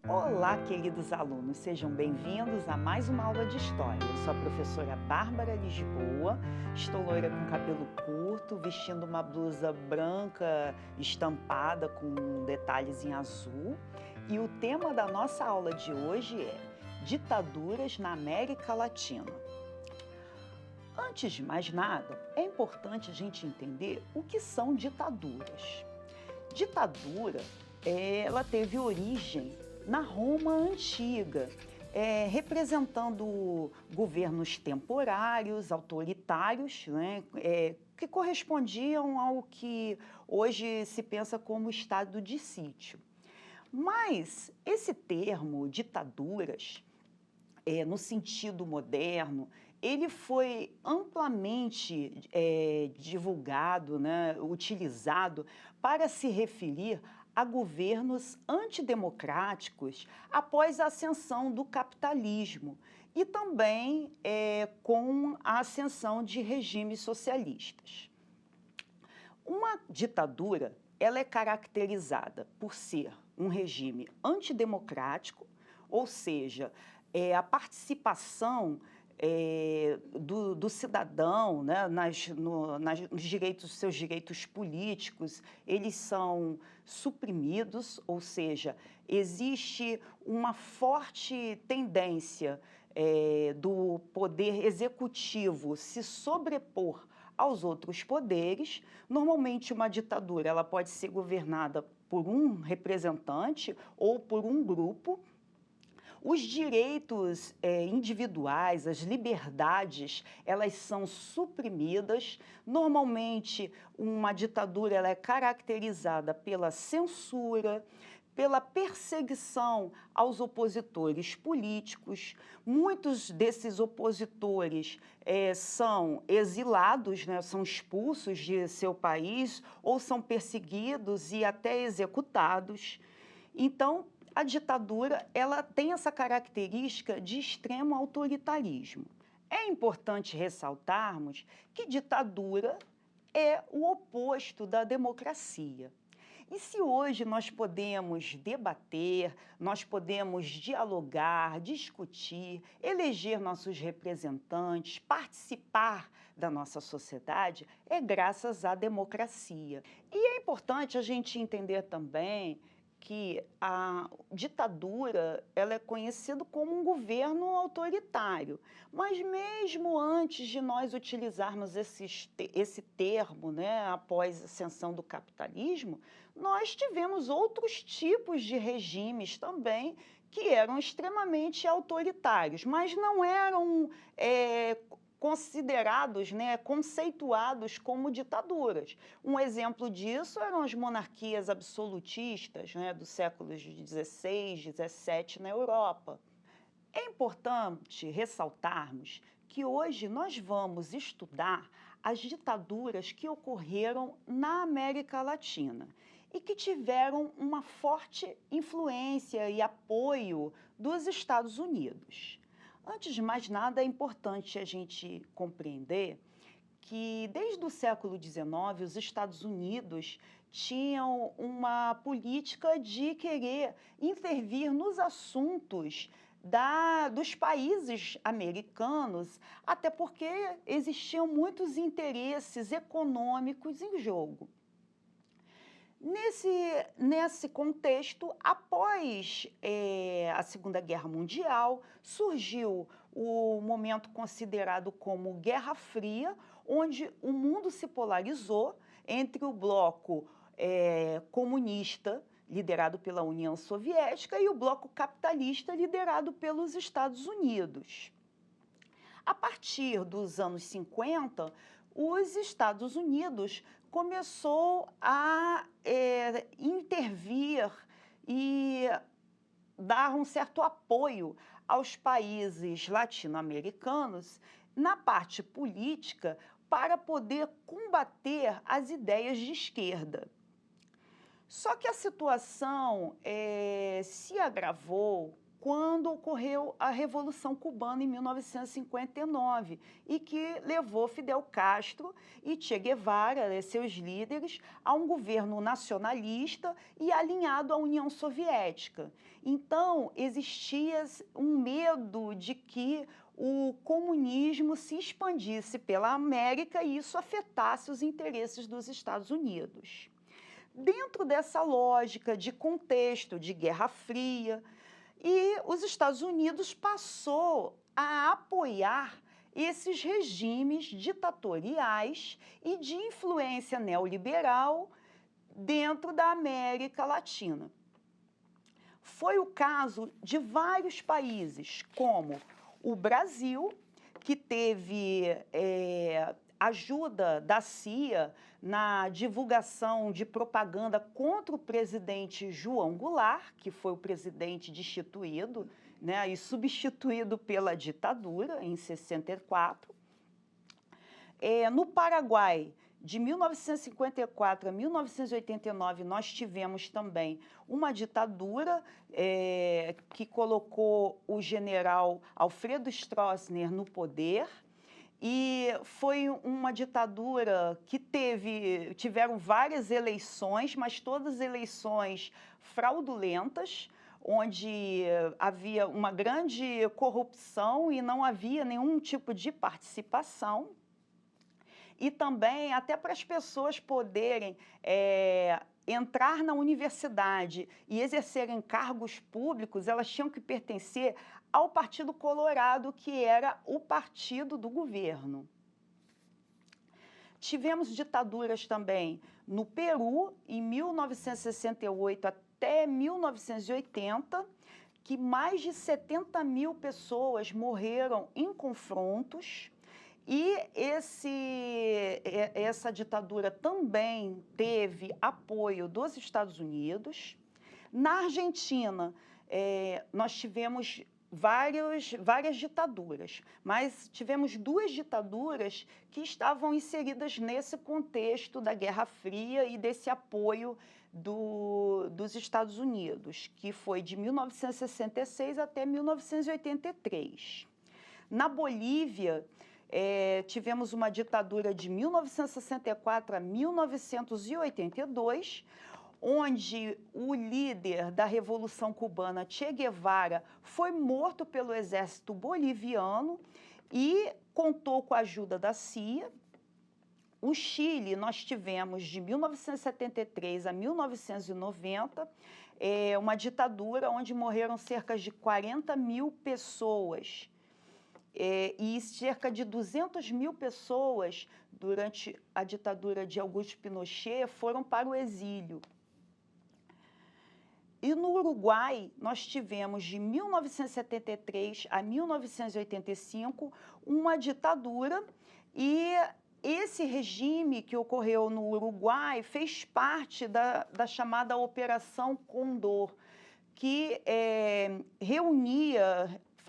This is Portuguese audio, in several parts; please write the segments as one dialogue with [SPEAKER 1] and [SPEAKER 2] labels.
[SPEAKER 1] Olá, queridos alunos, sejam bem-vindos a mais uma aula de História. Eu sou a professora Bárbara Lisboa, estou loira com cabelo curto, vestindo uma blusa branca estampada com detalhes em azul. E o tema da nossa aula de hoje é Ditaduras na América Latina. Antes de mais nada, é importante a gente entender o que são ditaduras. Ditadura, ela teve origem na Roma antiga, representando governos temporários, autoritários, né, que correspondiam ao que hoje se pensa como estado de sítio. Mas esse termo, ditaduras, no sentido moderno, ele foi amplamente divulgado, né, utilizado para se referir a governos antidemocráticos após a ascensão do capitalismo e também com a ascensão de regimes socialistas. Uma ditadura, ela é caracterizada por ser um regime antidemocrático, ou seja, a participação do cidadão, né, nos direitos, seus direitos políticos, eles são suprimidos, ou seja, existe uma forte tendência do poder executivo se sobrepor aos outros poderes. Normalmente, uma ditadura ela pode ser governada por um representante ou por um grupo. Os direitos individuais, as liberdades, elas são suprimidas. Normalmente, uma ditadura ela é caracterizada pela censura, pela perseguição aos opositores políticos. Muitos desses opositores são exilados, né, são expulsos de seu país ou são perseguidos e até executados. Então, a ditadura ela tem essa característica de extremo autoritarismo. É importante ressaltarmos que ditadura é o oposto da democracia. E se hoje nós podemos debater, nós podemos dialogar, discutir, eleger nossos representantes, participar da nossa sociedade, é graças à democracia. E é importante a gente entender também que a ditadura ela é conhecida como um governo autoritário, mas mesmo antes de nós utilizarmos esse termo, né, após a ascensão do capitalismo, nós tivemos outros tipos de regimes também que eram extremamente autoritários, mas não eram considerados, né, conceituados como ditaduras. Um exemplo disso eram as monarquias absolutistas, né, dos séculos XVI, XVII na Europa. É importante ressaltarmos que hoje nós vamos estudar as ditaduras que ocorreram na América Latina e que tiveram uma forte influência e apoio dos Estados Unidos. Antes de mais nada, é importante a gente compreender que, desde o século XIX, os Estados Unidos tinham uma política de querer intervir nos assuntos dos países americanos, até porque existiam muitos interesses econômicos em jogo. Nesse contexto, após a Segunda Guerra Mundial, surgiu o momento considerado como Guerra Fria, onde o mundo se polarizou entre o bloco comunista, liderado pela União Soviética, e o bloco capitalista, liderado pelos Estados Unidos. A partir dos anos 50, os Estados Unidos começou a intervir e dar um certo apoio aos países latino-americanos na parte política para poder combater as ideias de esquerda. Só que a situação se agravou quando ocorreu a Revolução Cubana em 1959 e que levou Fidel Castro e Che Guevara, seus líderes, a um governo nacionalista e alinhado à União Soviética. Então, existia um medo de que o comunismo se expandisse pela América e isso afetasse os interesses dos Estados Unidos. Dentro dessa lógica de contexto de Guerra Fria, e os Estados Unidos passou a apoiar esses regimes ditatoriais e de influência neoliberal dentro da América Latina. Foi o caso de vários países, como o Brasil, que teve ajuda da CIA na divulgação de propaganda contra o presidente João Goulart, que foi o presidente destituído, né, e substituído pela ditadura em 64. No Paraguai, de 1954 a 1989, nós tivemos também uma ditadura que colocou o general Alfredo Stroessner no poder, e foi uma ditadura que tiveram várias eleições, mas todas eleições fraudulentas, onde havia uma grande corrupção e não havia nenhum tipo de participação. E também, até para as pessoas poderem entrar na universidade e exercerem cargos públicos, elas tinham que pertencer ao Partido Colorado, que era o partido do governo. Tivemos ditaduras também no Peru, em 1968 até 1980, que mais de 70 mil pessoas morreram em confrontos. E essa ditadura também teve apoio dos Estados Unidos. Na Argentina, nós tivemos várias ditaduras, mas tivemos duas ditaduras que estavam inseridas nesse contexto da Guerra Fria e desse apoio dos Estados Unidos, que foi de 1966 até 1983. Na Bolívia, tivemos uma ditadura de 1964 a 1982, onde o líder da Revolução Cubana, Che Guevara, foi morto pelo exército boliviano e contou com a ajuda da CIA. O Chile, nós tivemos de 1973 a 1990, uma ditadura onde morreram cerca de 40 mil pessoas. E cerca de 200 mil pessoas, durante a ditadura de Augusto Pinochet, foram para o exílio. E no Uruguai, nós tivemos de 1973 a 1985 uma ditadura, e esse regime que ocorreu no Uruguai fez parte da chamada Operação Condor, que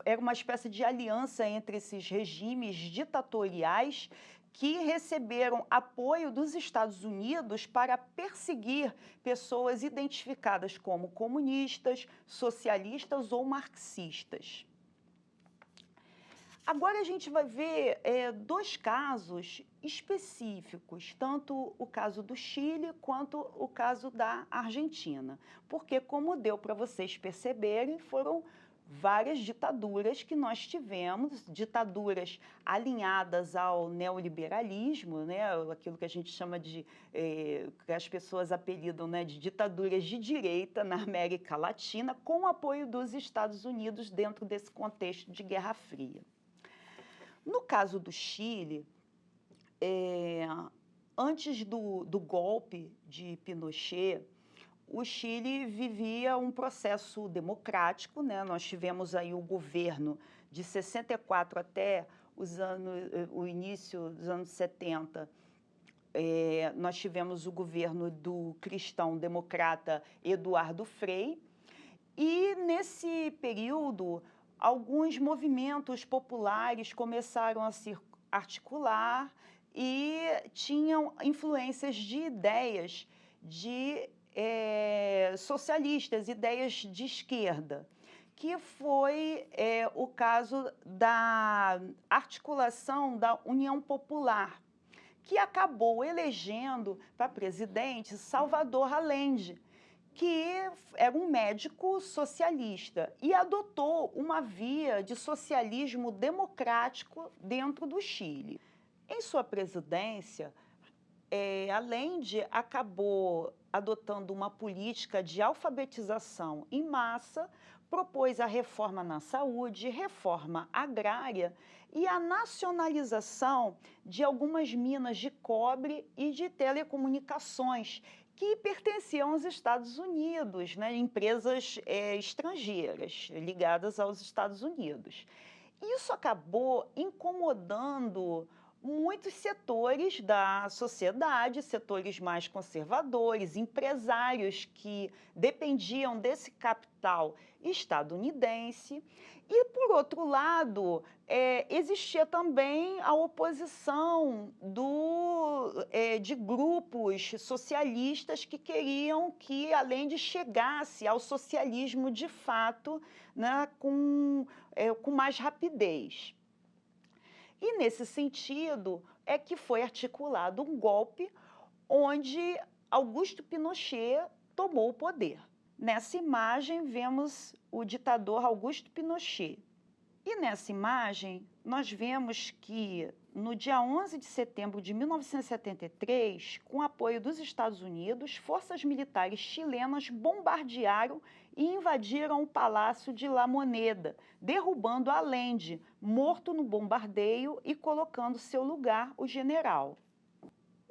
[SPEAKER 1] era uma espécie de aliança entre esses regimes ditatoriais que receberam apoio dos Estados Unidos para perseguir pessoas identificadas como comunistas, socialistas ou marxistas. Agora a gente vai ver dois casos específicos, tanto o caso do Chile quanto o caso da Argentina, porque, como deu para vocês perceberem, foram várias ditaduras que nós tivemos, ditaduras alinhadas ao neoliberalismo, né, aquilo que a gente chama de, que as pessoas apelidam, né, de ditaduras de direita na América Latina, com o apoio dos Estados Unidos dentro desse contexto de Guerra Fria. No caso do Chile, antes do golpe de Pinochet, o Chile vivia um processo democrático, né? Nós tivemos aí o governo de 64 até o início dos anos 70, nós tivemos o governo do cristão-democrata Eduardo Frei, e nesse período alguns movimentos populares começaram a se articular e tinham influências de ideias socialistas, ideias de esquerda, que foi o caso da articulação da União Popular, que acabou elegendo para presidente Salvador Allende, que era um médico socialista e adotou uma via de socialismo democrático dentro do Chile. Em sua presidência, Allende acabou adotando uma política de alfabetização em massa, propôs a reforma na saúde, reforma agrária e a nacionalização de algumas minas de cobre e de telecomunicações que pertenciam aos Estados Unidos, né, empresas estrangeiras ligadas aos Estados Unidos. Isso acabou incomodando muitos setores da sociedade, setores mais conservadores, empresários que dependiam desse capital estadunidense. E, por outro lado, existia também a oposição de grupos socialistas que queriam que Allende chegasse ao socialismo de fato, né, com mais rapidez. E, nesse sentido, é que foi articulado um golpe onde Augusto Pinochet tomou o poder. Nessa imagem, vemos o ditador Augusto Pinochet. E nessa imagem, nós vemos que, no dia 11 de setembro de 1973, com apoio dos Estados Unidos, forças militares chilenas bombardearam e invadiram o Palácio de La Moneda, derrubando Allende, morto no bombardeio, e colocando em seu lugar o general.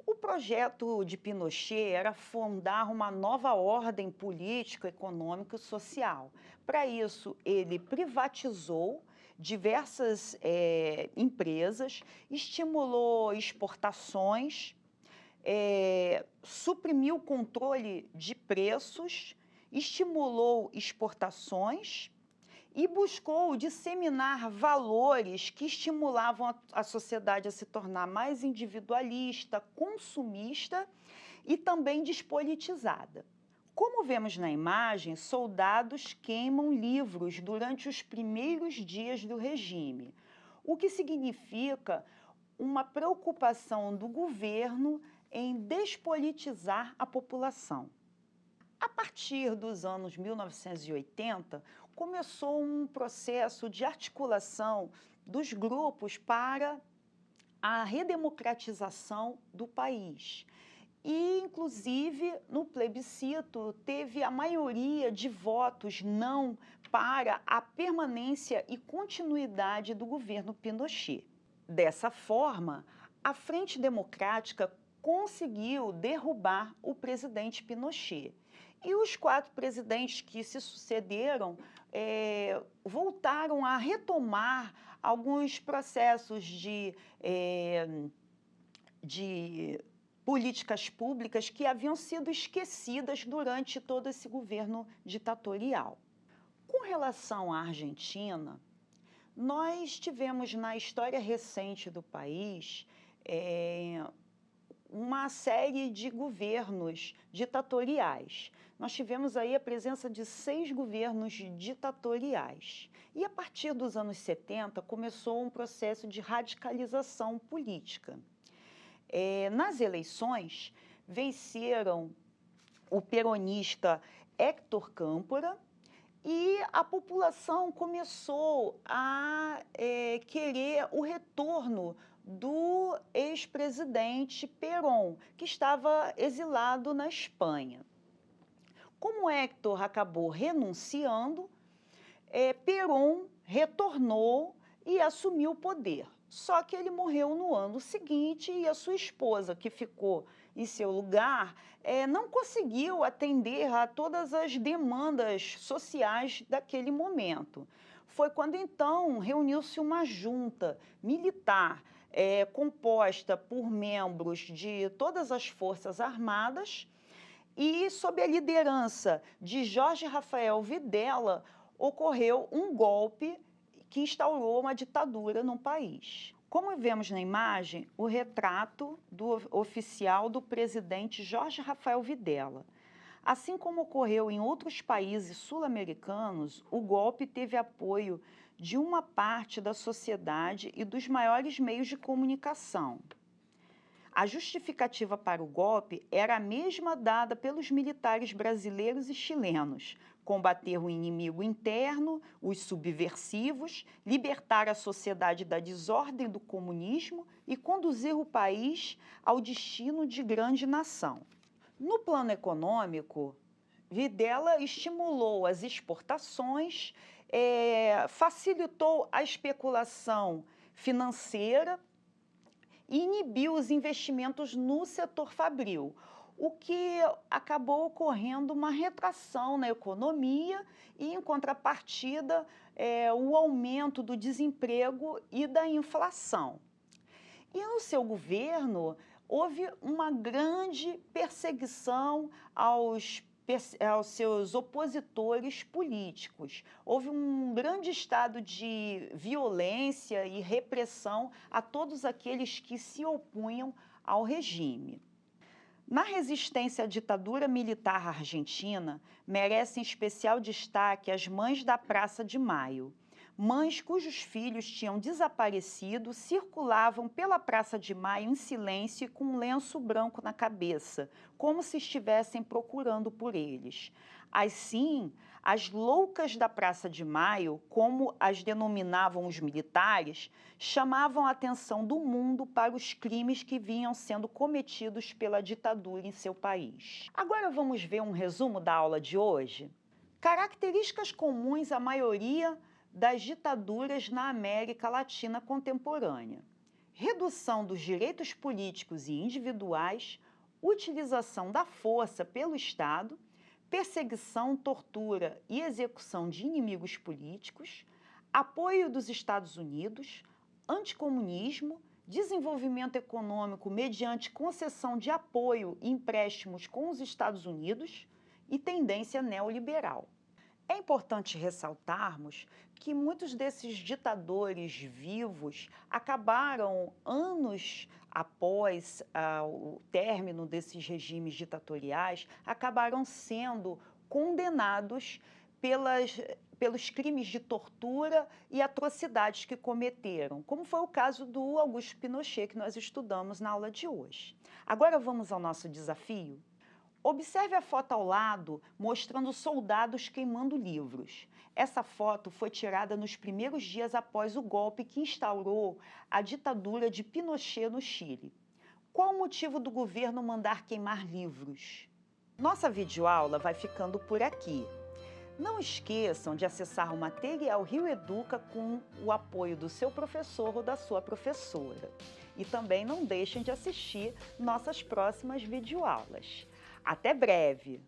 [SPEAKER 1] O projeto de Pinochet era fundar uma nova ordem política, econômica e social. Para isso, ele privatizou diversas empresas, estimulou exportações, suprimiu o controle de preços, estimulou exportações e buscou disseminar valores que estimulavam a sociedade a se tornar mais individualista, consumista e também despolitizada. Como vemos na imagem, soldados queimam livros durante os primeiros dias do regime, o que significa uma preocupação do governo em despolitizar a população. A partir dos anos 1980, começou um processo de articulação dos grupos para a redemocratização do país. E, inclusive, no plebiscito, teve a maioria de votos não para a permanência e continuidade do governo Pinochet. Dessa forma, a Frente Democrática conseguiu derrubar o presidente Pinochet. E os 4 presidentes que se sucederam voltaram a retomar alguns processos de políticas públicas que haviam sido esquecidas durante todo esse governo ditatorial. Com relação à Argentina, nós tivemos na história recente do país uma série de governos ditatoriais. Nós tivemos aí a presença de 6 governos ditatoriais. E, a partir dos anos 70, começou um processo de radicalização política. Nas eleições, venceram o peronista Héctor Câmpora e a população começou a querer o retorno do ex-presidente Perón, que estava exilado na Espanha. Como Héctor acabou renunciando, Perón retornou e assumiu o poder. Só que ele morreu no ano seguinte e a sua esposa, que ficou em seu lugar, não conseguiu atender a todas as demandas sociais daquele momento. Foi quando, então, reuniu-se uma junta militar composta por membros de todas as Forças Armadas e, sob a liderança de Jorge Rafael Videla, ocorreu um golpe que instaurou uma ditadura no país. Como vemos na imagem, o retrato oficial do presidente Jorge Rafael Videla. Assim como ocorreu em outros países sul-americanos, o golpe teve apoio de uma parte da sociedade e dos maiores meios de comunicação. A justificativa para o golpe era a mesma dada pelos militares brasileiros e chilenos: combater o inimigo interno, os subversivos, libertar a sociedade da desordem do comunismo e conduzir o país ao destino de grande nação. No plano econômico, Videla estimulou as exportações, facilitou a especulação financeira e inibiu os investimentos no setor fabril, o que acabou ocorrendo uma retração na economia e, em contrapartida, o aumento do desemprego e da inflação. E no seu governo, houve uma grande perseguição aos seus opositores políticos. Houve um grande estado de violência e repressão a todos aqueles que se opunham ao regime. Na resistência à ditadura militar argentina, merecem especial destaque as mães da Praça de Maio. Mães cujos filhos tinham desaparecido circulavam pela Praça de Maio em silêncio e com um lenço branco na cabeça, como se estivessem procurando por eles. Assim, as loucas da Praça de Maio, como as denominavam os militares, chamavam a atenção do mundo para os crimes que vinham sendo cometidos pela ditadura em seu país. Agora vamos ver um resumo da aula de hoje? Características comuns à maioria das ditaduras na América Latina contemporânea: redução dos direitos políticos e individuais, utilização da força pelo Estado, perseguição, tortura e execução de inimigos políticos, apoio dos Estados Unidos, anticomunismo, desenvolvimento econômico mediante concessão de apoio e empréstimos com os Estados Unidos e tendência neoliberal. É importante ressaltarmos que muitos desses ditadores vivos acabaram, anos após o término desses regimes ditatoriais, acabaram sendo condenados pelos crimes de tortura e atrocidades que cometeram, como foi o caso do Augusto Pinochet, que nós estudamos na aula de hoje. Agora vamos ao nosso desafio? Observe a foto ao lado, mostrando soldados queimando livros. Essa foto foi tirada nos primeiros dias após o golpe que instaurou a ditadura de Pinochet no Chile. Qual o motivo do governo mandar queimar livros? Nossa videoaula vai ficando por aqui. Não esqueçam de acessar o material Rio Educa com o apoio do seu professor ou da sua professora. E também não deixem de assistir nossas próximas videoaulas. Até breve!